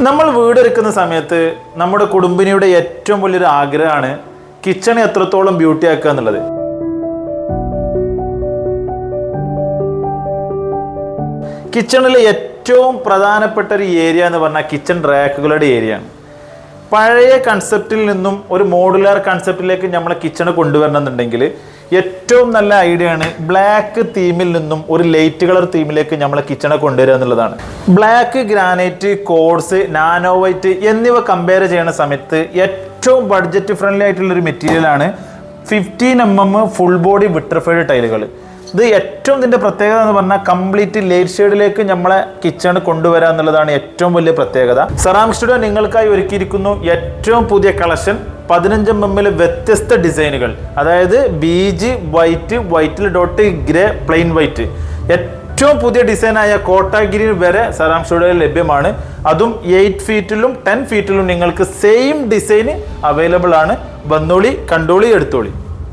നമ്മൾ വീടൊരുക്കുന്ന സമയത്ത് നമ്മുടെ കുടുംബിനിയുടെ ഏറ്റവും വലിയൊരു ആഗ്രഹമാണ് കിച്ചൺ എത്രത്തോളം ബ്യൂട്ടി ആക്കുക എന്നുള്ളത്. കിച്ചണിലെ ഏറ്റവും പ്രധാനപ്പെട്ട ഒരു ഏരിയ എന്ന് പറഞ്ഞാൽ കിച്ചൺ റാക്കുകളുടെ ഏരിയയാണ്. പഴയ കൺസെപ്റ്റിൽ നിന്നും ഒരു മോഡുലാർ കൺസെപ്റ്റിലേക്ക് നമ്മളെ കിച്ചണ് കൊണ്ടുവരണമെന്നുണ്ടെങ്കിൽ ഏറ്റവും നല്ല ഐഡിയ ആണ് ബ്ലാക്ക് തീമിൽ നിന്നും ഒരു ലൈറ്റ് കളർ തീമിലേക്ക് നമ്മളെ കിച്ചണെ കൊണ്ടുവരിക എന്നുള്ളതാണ്. Black, granite, quartz, nano white എന്നിവ കമ്പയർ ചെയ്യുന്ന സമയത്ത് ഏറ്റവും ബഡ്ജറ്റ് ഫ്രണ്ട്ലി ആയിട്ടുള്ളൊരു മെറ്റീരിയലാണ് 15mm ഫുൾ ബോഡി വിട്രിഫൈഡ് ടൈലുകൾ. ഇത് ഏറ്റവും ഇതിൻ്റെ പ്രത്യേകത എന്ന് പറഞ്ഞാൽ കംപ്ലീറ്റ് ലൈറ്റ് ഷെയ്ഡിലേക്ക് നമ്മളെ കിച്ചണ് കൊണ്ടുവരിക എന്നുള്ളതാണ് ഏറ്റവും വലിയ പ്രത്യേകത. സെറാമിക് സ്റ്റുഡിയോ നിങ്ങൾക്കായി ഒരുക്കിയിരിക്കുന്നു ഏറ്റവും പുതിയ കളക്ഷൻ 15mm വ്യത്യസ്ത ഡിസൈനുകൾ, അതായത് ബീജ്, വൈറ്റ്, വൈറ്റിൽ ഡോട്ട്, ഗ്രേ, പ്ലെയിൻ വൈറ്റ്, ഏറ്റവും പുതിയ ഡിസൈനായ കോട്ട ഗ്രീൻ വരെ സെറാമിക് സ്റ്റുഡിയോയിൽ ലഭ്യമാണ്. അതും 8 ഫീറ്റിലും 10 ഫീറ്റിലും നിങ്ങൾക്ക് സെയിം ഡിസൈൻ അവൈലബിൾ ആണ്. വന്നോളി, കണ്ടോളി, എടുത്തോളി.